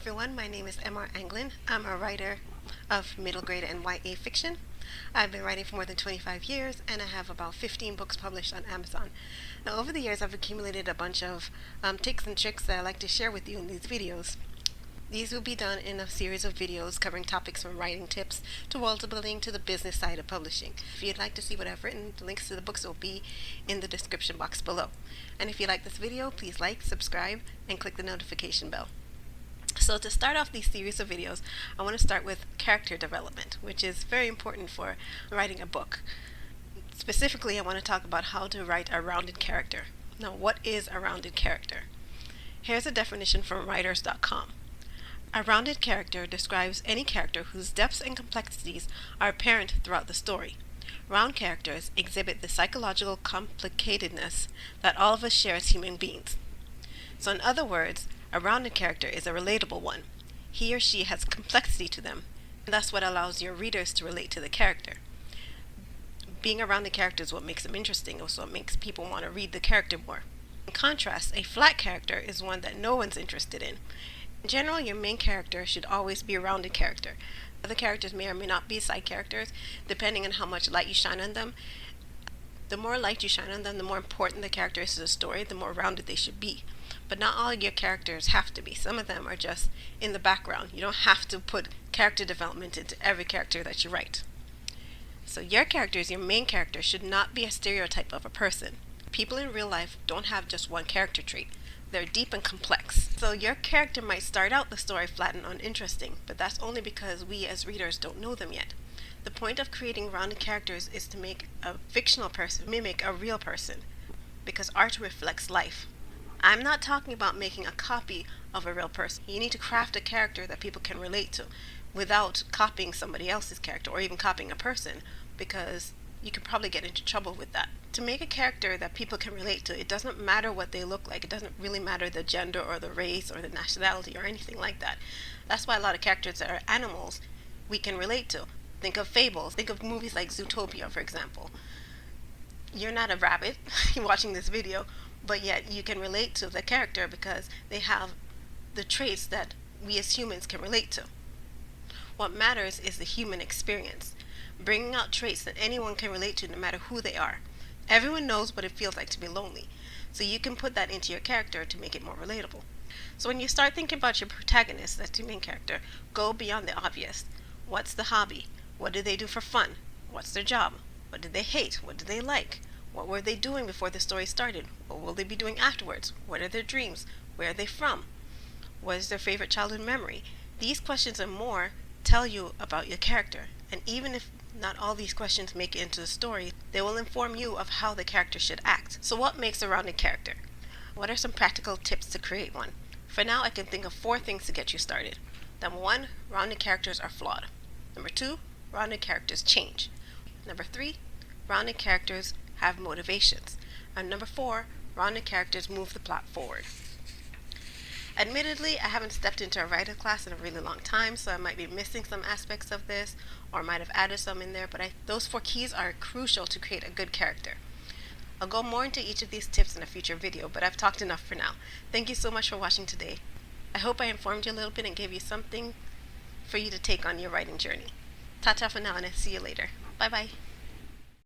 everyone, my name is MR Anglin. I'm a writer of middle grade and YA fiction. I've been writing for more than 25 years and I have about 15 books published on Amazon. Now over the years I've accumulated a bunch of tips and tricks that I like to share with you in these videos. These will be done in a series of videos covering topics from writing tips to world building to the business side of publishing. If you'd like to see what I've written, the links to the books will be in the description box below. And if you like this video, please like, subscribe, and click the notification bell. So to start off these series of videos, I want to start with character development, which is very important for writing a book. Specifically, I want to talk about how to write a rounded character. Now, what is a rounded character? Here's a definition from writers.com. A rounded character describes any character whose depths and complexities are apparent throughout the story. Round characters exhibit the psychological complicatedness that all of us share as human beings. So in other words, a rounded character is a relatable one. He or she has complexity to them, and that's what allows your readers to relate to the character. Being a rounded character is what makes them interesting, also what makes people want to read the character more. In contrast, a flat character is one that no one's interested in. In general, your main character should always be a rounded character. Other characters may or may not be side characters, depending on how much light you shine on them. The more light you shine on them, the more important the character is to the story, the more rounded they should be. But not all your characters have to be. Some of them are just in the background. You don't have to put character development into every character that you write. So your characters, your main character, should not be a stereotype of a person. People in real life don't have just one character trait. They're deep and complex. So your character might start out the story flat and uninteresting, but that's only because we as readers don't know them yet. The point of creating rounded characters is to make a fictional person mimic a real person, because art reflects life. I'm not talking about making a copy of a real person. You need to craft a character that people can relate to without copying somebody else's character or even copying a person, because you could probably get into trouble with that. To make a character that people can relate to, it doesn't matter what they look like. It doesn't really matter the gender or the race or the nationality or anything like that. That's why a lot of characters that are animals we can relate to. Think of fables. Think of movies like Zootopia, for example. You're not a rabbit watching this video, but yet you can relate to the character because they have the traits that we as humans can relate to. What matters is the human experience, bringing out traits that anyone can relate to no matter who they are. Everyone knows what it feels like to be lonely, so you can put that into your character to make it more relatable. So when you start thinking about your protagonist, that's your main character, go beyond the obvious. What's the hobby? What do they do for fun? What's their job? What do they hate? What do they like? What were they doing before the story started? What will they be doing afterwards? What are their dreams? Where are they from? What is their favorite childhood memory? These questions and more tell you about your character, and even if not all these questions make it into the story, they will inform you of how the character should act. So what makes a rounded character? What are some practical tips to create one? For now, I can think of 4 things to get you started. Number 1, rounded characters are flawed. Number 2, rounded characters change. Number 3, rounded characters have motivations. And number 4, rounded characters move the plot forward. Admittedly, I haven't stepped into a writer class in a really long time, so I might be missing some aspects of this, or might have added some in there, but those 4 keys are crucial to create a good character. I'll go more into each of these tips in a future video, but I've talked enough for now. Thank you so much for watching today. I hope I informed you a little bit and gave you something for you to take on your writing journey. Ta-ta for now, and I'll see you later. Bye-bye.